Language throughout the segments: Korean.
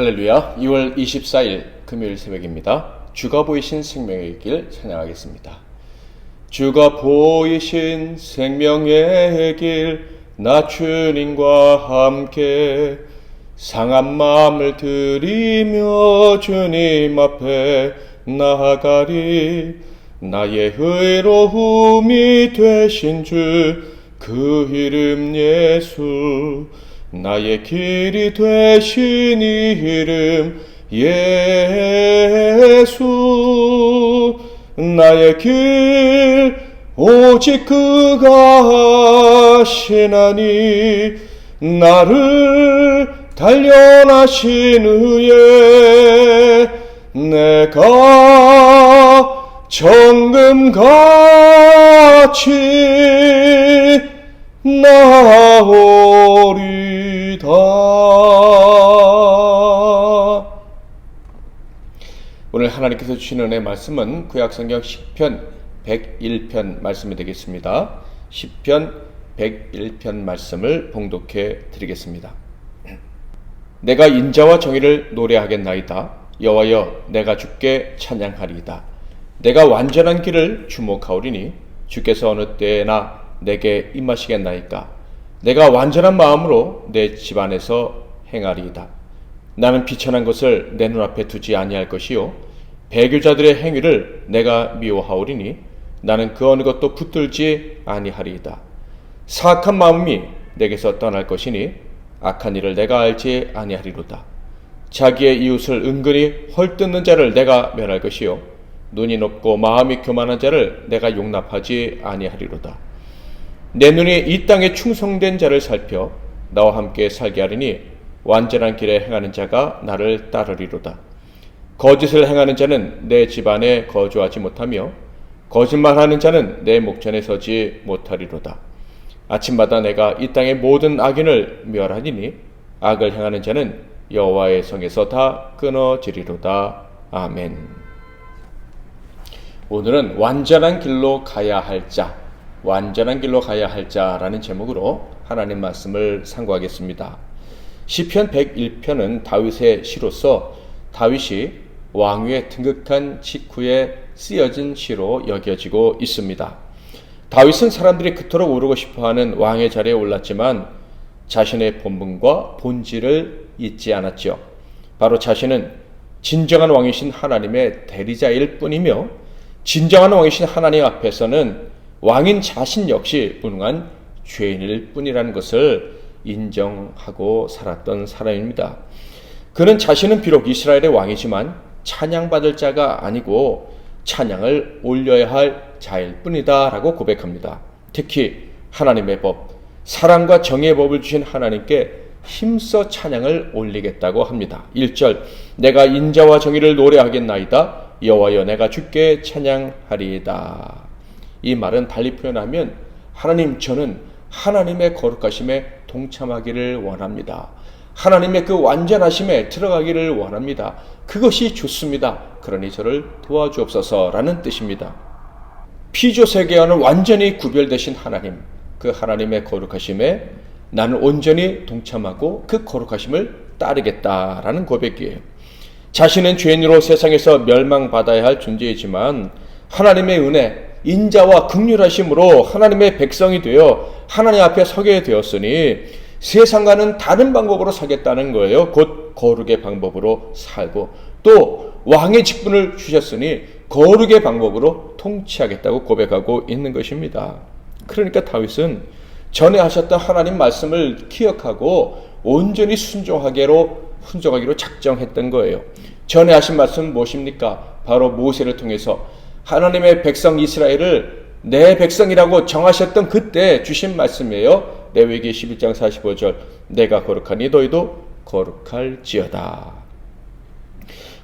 할렐루야. 2월 24일 금요일 새벽입니다. 주가 보이신 생명의 길 찬양하겠습니다. 주가 보이신 생명의 길, 나 주님과 함께 상한 마음을 들이며 주님 앞에 나아가리. 나의 의로움이 되신 주, 그 이름 예수. 나의 길이 되신 이름 예수. 나의 길 오직 그가 하시나니, 나를 단련하신 후에 내가 정금같이 나오리다. 오늘 하나님께서 주신 은혜의 말씀은 구약성경 시편 101편 말씀이 되겠습니다. 시편 101편 말씀을 봉독해 드리겠습니다. 내가 인자와 정의를 노래하겠나이다. 여호와여, 내가 주께 찬양하리이다. 내가 완전한 길을 주목하오리니 주께서 어느 때나 내게 임하시겠나이까. 내가 완전한 마음으로 내 집안에서 행하리이다. 나는 비천한 것을 내 눈앞에 두지 아니할 것이요, 배교자들의 행위를 내가 미워하오리니 나는 그 어느 것도 붙들지 아니하리이다. 사악한 마음이 내게서 떠날 것이니 악한 일을 내가 알지 아니하리로다. 자기의 이웃을 은근히 헐뜯는 자를 내가 멸할 것이요, 눈이 높고 마음이 교만한 자를 내가 용납하지 아니하리로다. 내 눈이 이 땅에 충성된 자를 살펴 나와 함께 살게 하리니 완전한 길에 행하는 자가 나를 따르리로다. 거짓을 행하는 자는 내 집안에 거주하지 못하며 거짓말하는 자는 내 목전에 서지 못하리로다. 아침마다 내가 이 땅의 모든 악인을 멸하리니 악을 행하는 자는 여호와의 성에서 다 끊어지리로다. 아멘. 오늘은 완전한 길로 가야 할 자, 완전한 길로 가야 할 자라는 제목으로 하나님 말씀을 상고하겠습니다. 시편 101편은 다윗의 시로서 다윗이 왕위에 등극한 직후에 쓰여진 시로 여겨지고 있습니다. 다윗은 사람들이 그토록 오르고 싶어하는 왕의 자리에 올랐지만 자신의 본분과 본질을 잊지 않았죠. 바로 자신은 진정한 왕이신 하나님의 대리자일 뿐이며 진정한 왕이신 하나님 앞에서는 왕인 자신 역시 무능한 죄인일 뿐이라는 것을 인정하고 살았던 사람입니다. 그는 자신은 비록 이스라엘의 왕이지만 찬양받을 자가 아니고 찬양을 올려야 할 자일 뿐이다 라고 고백합니다. 특히 하나님의 법, 사랑과 정의의 법을 주신 하나님께 힘써 찬양을 올리겠다고 합니다. 1절, 내가 인자와 정의를 노래하겠나이다. 여호와여, 내가 주께 찬양하리이다. 이 말은 달리 표현하면, 하나님, 저는 하나님의 거룩하심에 동참하기를 원합니다. 하나님의 그 완전하심에 들어가기를 원합니다. 그것이 좋습니다. 그러니 저를 도와주옵소서라는 뜻입니다. 피조세계와는 완전히 구별되신 하나님, 그 하나님의 거룩하심에 나는 온전히 동참하고 그 거룩하심을 따르겠다라는 고백이에요. 자신은 죄인으로 세상에서 멸망받아야 할 존재이지만 하나님의 은혜, 인자와 긍휼하심으로 하나님의 백성이 되어 하나님 앞에 서게 되었으니 세상과는 다른 방법으로 살겠다는 거예요. 곧 거룩의 방법으로 살고, 또 왕의 직분을 주셨으니 거룩의 방법으로 통치하겠다고 고백하고 있는 것입니다. 그러니까 다윗은 전에 하셨던 하나님 말씀을 기억하고 온전히 순종하기로 작정했던 거예요. 전에 하신 말씀은 무엇입니까? 바로 모세를 통해서 하나님의 백성 이스라엘을 내 백성이라고 정하셨던 그때 주신 말씀이에요. 레위기 11장 45절, 내가 거룩하니 너희도 거룩할지어다.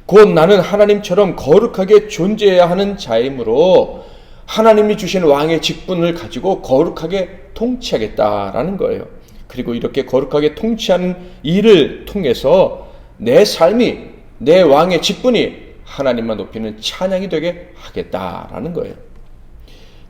곧 나는 하나님처럼 거룩하게 존재해야 하는 자이므로 하나님이 주신 왕의 직분을 가지고 거룩하게 통치하겠다라는 거예요. 그리고 이렇게 거룩하게 통치하는 일을 통해서 내 삶이, 내 왕의 직분이 하나님만 높이는 찬양이 되게 하겠다라는 거예요.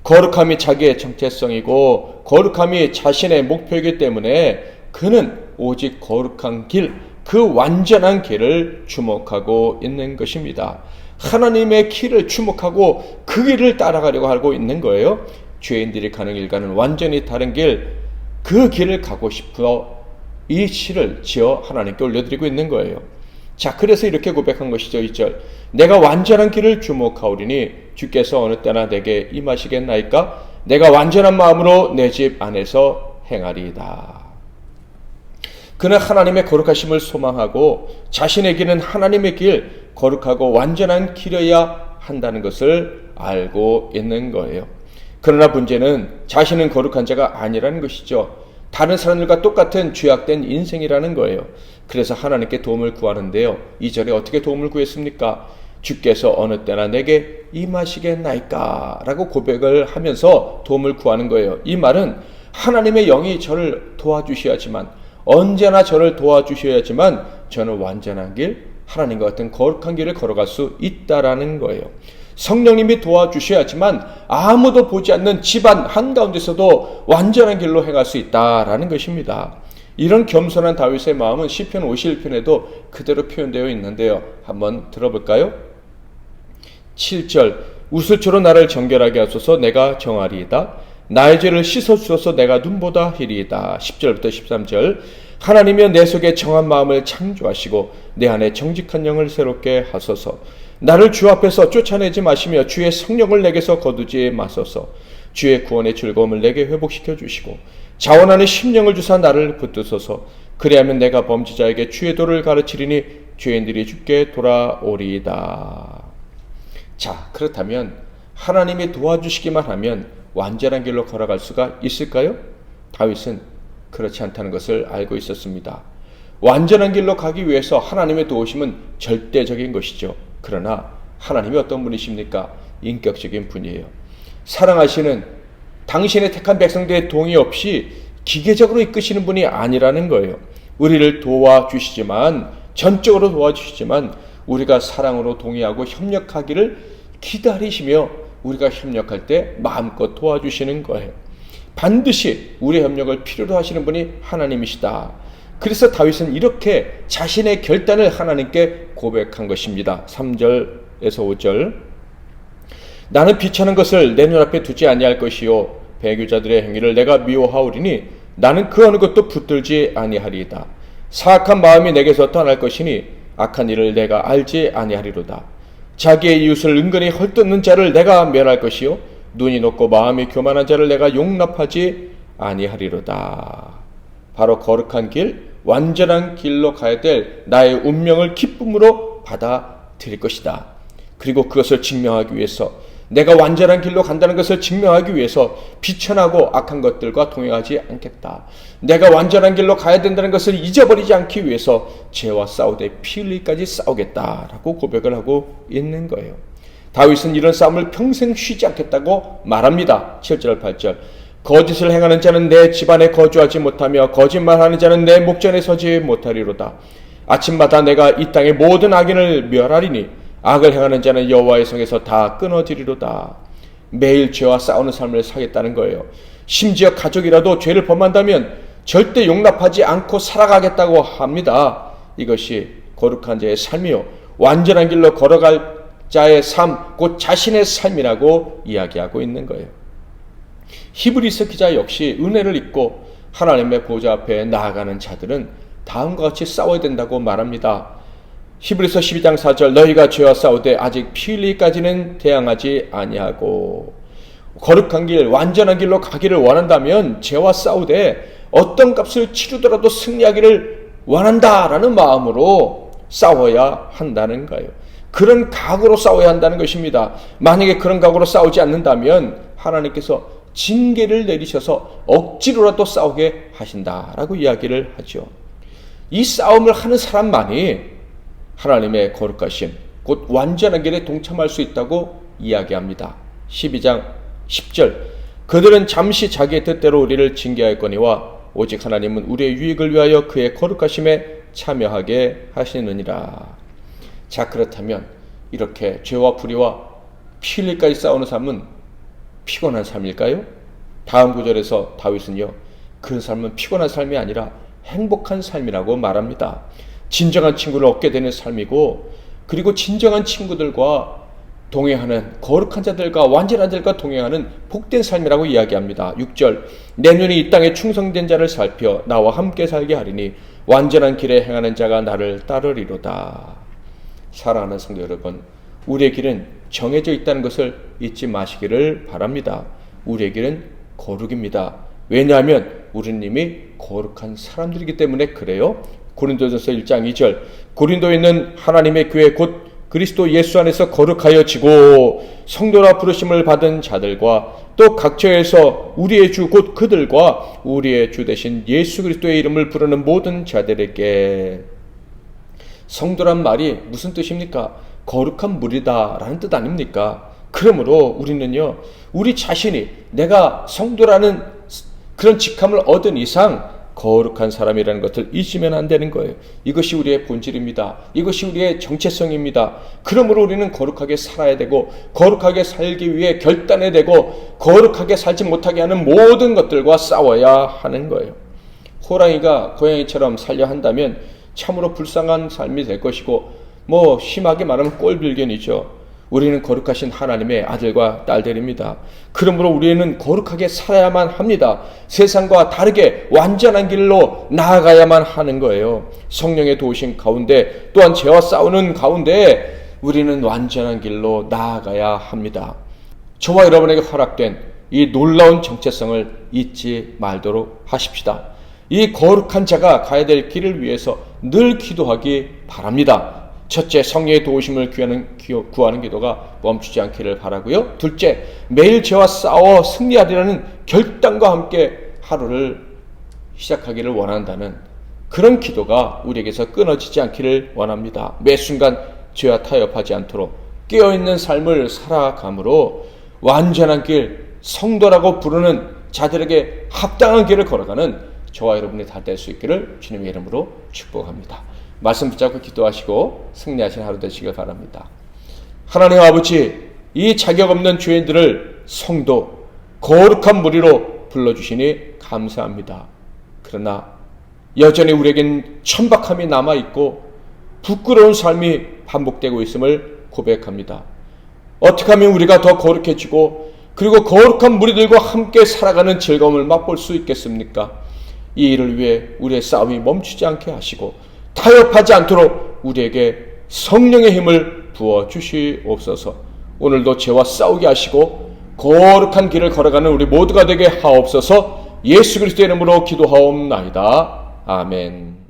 거룩함이 자기의 정체성이고 거룩함이 자신의 목표이기 때문에 그는 오직 거룩한 길, 그 완전한 길을 주목하고 있는 것입니다. 하나님의 길을 주목하고 그 길을 따라가려고 하고 있는 거예요. 죄인들이 가는 길과는 완전히 다른 길, 그 길을 가고 싶어 이 시를 지어 하나님께 올려드리고 있는 거예요. 자, 그래서 이렇게 고백한 것이죠. 2절. 내가 완전한 길을 주목하오리니 주께서 어느 때나 내게 임하시겠나이까? 내가 완전한 마음으로 내 집 안에서 행하리이다. 그는 하나님의 거룩하심을 소망하고 자신의 길은 하나님의 길, 거룩하고 완전한 길이어야 한다는 것을 알고 있는 거예요. 그러나 문제는 자신은 거룩한 자가 아니라는 것이죠. 다른 사람들과 똑같은 죄악된 인생이라는 거예요. 그래서 하나님께 도움을 구하는데요. 2절에 어떻게 도움을 구했습니까? 주께서 어느 때나 내게 임하시겠나이까? 라고 고백을 하면서 도움을 구하는 거예요. 이 말은 하나님의 영이 저를 도와주셔야지만, 언제나 저를 도와주셔야지만 저는 완전한 길, 하나님과 같은 거룩한 길을 걸어갈 수 있다라는 거예요. 성령님이 도와주셔야지만 아무도 보지 않는 집안 한가운데서도 완전한 길로 행할 수 있다라는 것입니다. 이런 겸손한 다윗의 마음은 시편 51편에도 그대로 표현되어 있는데요. 한번 들어볼까요? 7절. 우슬초로 나를 정결하게 하소서. 내가 정하리이다. 나의 죄를 씻어주소서. 내가 눈보다 희리이다. 10절부터 13절. 하나님이여 내 속에 정한 마음을 창조하시고 내 안에 정직한 영을 새롭게 하소서. 나를 주 앞에서 쫓아내지 마시며 주의 성령을 내게서 거두지 마소서. 주의 구원의 즐거움을 내게 회복시켜 주시고 자원하는 심령을 주사 나를 붙드소서. 그리하면 내가 범죄자에게 주의 도를 가르치리니 죄인들이 주께 돌아오리이다. 자, 그렇다면 하나님이 도와주시기만 하면 완전한 길로 걸어갈 수가 있을까요? 다윗은 그렇지 않다는 것을 알고 있었습니다. 완전한 길로 가기 위해서 하나님의 도우심은 절대적인 것이죠. 그러나 하나님이 어떤 분이십니까? 인격적인 분이에요. 사랑하시는 당신의 택한 백성들의 동의 없이 기계적으로 이끄시는 분이 아니라는 거예요. 우리를 도와주시지만, 전적으로 도와주시지만 우리가 사랑으로 동의하고 협력하기를 기다리시며 우리가 협력할 때 마음껏 도와주시는 거예요. 반드시 우리의 협력을 필요로 하시는 분이 하나님이시다. 그래서 다윗은 이렇게 자신의 결단을 하나님께 고백한 것입니다. 3절에서 5절. 나는 비천한 것을 내 눈앞에 두지 아니할 것이요 배교자들의 행위를 내가 미워하오리니 나는 그 어느 것도 붙들지 아니하리이다. 사악한 마음이 내게서 떠날 것이니 악한 일을 내가 알지 아니하리로다. 자기의 이웃을 은근히 헐뜯는 자를 내가 멸할 것이요 눈이 높고 마음이 교만한 자를 내가 용납하지 아니하리로다. 바로 거룩한 길, 완전한 길로 가야 될 나의 운명을 기쁨으로 받아들일 것이다. 그리고 그것을 증명하기 위해서, 내가 완전한 길로 간다는 것을 증명하기 위해서 비천하고 악한 것들과 동행하지 않겠다. 내가 완전한 길로 가야 된다는 것을 잊어버리지 않기 위해서 죄와 싸우되 피 흘리기까지 싸우겠다라고 고백을 하고 있는 거예요. 다윗은 이런 싸움을 평생 쉬지 않겠다고 말합니다. 7절 8절. 거짓을 행하는 자는 내 집안에 거주하지 못하며 거짓말하는 자는 내 목전에 서지 못하리로다. 아침마다 내가 이 땅의 모든 악인을 멸하리니 악을 행하는 자는 여호와의 성에서 다 끊어지리로다. 매일 죄와 싸우는 삶을 살겠다는 거예요. 심지어 가족이라도 죄를 범한다면 절대 용납하지 않고 살아가겠다고 합니다. 이것이 거룩한 자의 삶이요 완전한 길로 걸어갈 자의 삶, 곧 자신의 삶이라고 이야기하고 있는 거예요. 히브리서 기자 역시 은혜를 입고 하나님의 보좌 앞에 나아가는 자들은 다음과 같이 싸워야 된다고 말합니다. 히브리서 12장 4절. 너희가 죄와 싸우되 아직 피 흘리기까지는 대항하지 아니하고. 거룩한 길, 완전한 길로 가기를 원한다면 죄와 싸우되 어떤 값을 치르더라도 승리하기를 원한다라는 마음으로 싸워야 한다는 거예요. 그런 각오로 싸워야 한다는 것입니다. 만약에 그런 각오로 싸우지 않는다면 하나님께서 징계를 내리셔서 억지로라도 싸우게 하신다라고 이야기를 하죠. 이 싸움을 하는 사람만이 하나님의 거룩하심, 곧 완전한 길에 동참할 수 있다고 이야기합니다. 12장 10절. 그들은 잠시 자기의 뜻대로 우리를 징계하였거니와 오직 하나님은 우리의 유익을 위하여 그의 거룩하심에 참여하게 하시느니라. 자, 그렇다면 이렇게 죄와 불의와 피 흘릴까지 싸우는 삶은 피곤한 삶일까요? 다음 구절에서 다윗은요, 그 삶은 피곤한 삶이 아니라 행복한 삶이라고 말합니다. 진정한 친구를 얻게 되는 삶이고, 그리고 진정한 친구들과 동행하는, 거룩한 자들과 완전한 자들과 동행하는 복된 삶이라고 이야기합니다. 6절, 내 눈이 이 땅에 충성된 자를 살펴 나와 함께 살게 하리니 완전한 길에 행하는 자가 나를 따르리로다. 사랑하는 성도 여러분, 우리의 길은 정해져 있다는 것을 잊지 마시기를 바랍니다. 우리의 길은 거룩입니다. 왜냐하면 우리는 이미 거룩한 사람들이기 때문에 그래요. 고린도전서 1장 2절, 고린도에 있는 하나님의 교회 곧 그리스도 예수 안에서 거룩하여지고 성도라 부르심을 받은 자들과 또 각처에서 우리의 주 곧 그들과 우리의 주 되신 예수 그리스도의 이름을 부르는 모든 자들에게. 성도란 말이 무슨 뜻입니까? 거룩한 무리다 라는 뜻 아닙니까? 그러므로 우리는요, 우리 자신이 내가 성도라는 그런 직함을 얻은 이상 거룩한 사람이라는 것을 잊으면 안 되는 거예요. 이것이 우리의 본질입니다. 이것이 우리의 정체성입니다. 그러므로 우리는 거룩하게 살아야 되고, 거룩하게 살기 위해 결단해야 되고, 거룩하게 살지 못하게 하는 모든 것들과 싸워야 하는 거예요. 호랑이가 고양이처럼 살려 한다면 참으로 불쌍한 삶이 될 것이고, 심하게 말하면 꼴불견이죠. 우리는 거룩하신 하나님의 아들과 딸들입니다. 그러므로 우리는 거룩하게 살아야만 합니다. 세상과 다르게 완전한 길로 나아가야만 하는 거예요. 성령의 도우심 가운데, 또한 죄와 싸우는 가운데 우리는 완전한 길로 나아가야 합니다. 저와 여러분에게 허락된 이 놀라운 정체성을 잊지 말도록 하십시다. 이 거룩한 자가 가야 될 길을 위해서 늘 기도하기 바랍니다. 첫째, 성령의 도우심을 구하는 기도가 멈추지 않기를 바라고요. 둘째, 매일 죄와 싸워 승리하리라는 결단과 함께 하루를 시작하기를 원한다는 그런 기도가 우리에게서 끊어지지 않기를 원합니다. 매 순간 죄와 타협하지 않도록 깨어있는 삶을 살아감으로 완전한 길, 성도라고 부르는 자들에게 합당한 길을 걸어가는 저와 여러분이 다 될 수 있기를 주님의 이름으로 축복합니다. 말씀 붙잡고 기도하시고 승리하신 하루 되시길 바랍니다. 하나님 아버지, 이 자격 없는 죄인들을 성도, 거룩한 무리로 불러주시니 감사합니다. 그러나 여전히 우리에겐 천박함이 남아있고 부끄러운 삶이 반복되고 있음을 고백합니다. 어떻게 하면 우리가 더 거룩해지고 그리고 거룩한 무리들과 함께 살아가는 즐거움을 맛볼 수 있겠습니까? 이 일을 위해 우리의 싸움이 멈추지 않게 하시고 타협하지 않도록 우리에게 성령의 힘을 부어주시옵소서. 오늘도 죄와 싸우게 하시고 거룩한 길을 걸어가는 우리 모두가 되게 하옵소서. 예수 그리스도의 이름으로 기도하옵나이다. 아멘.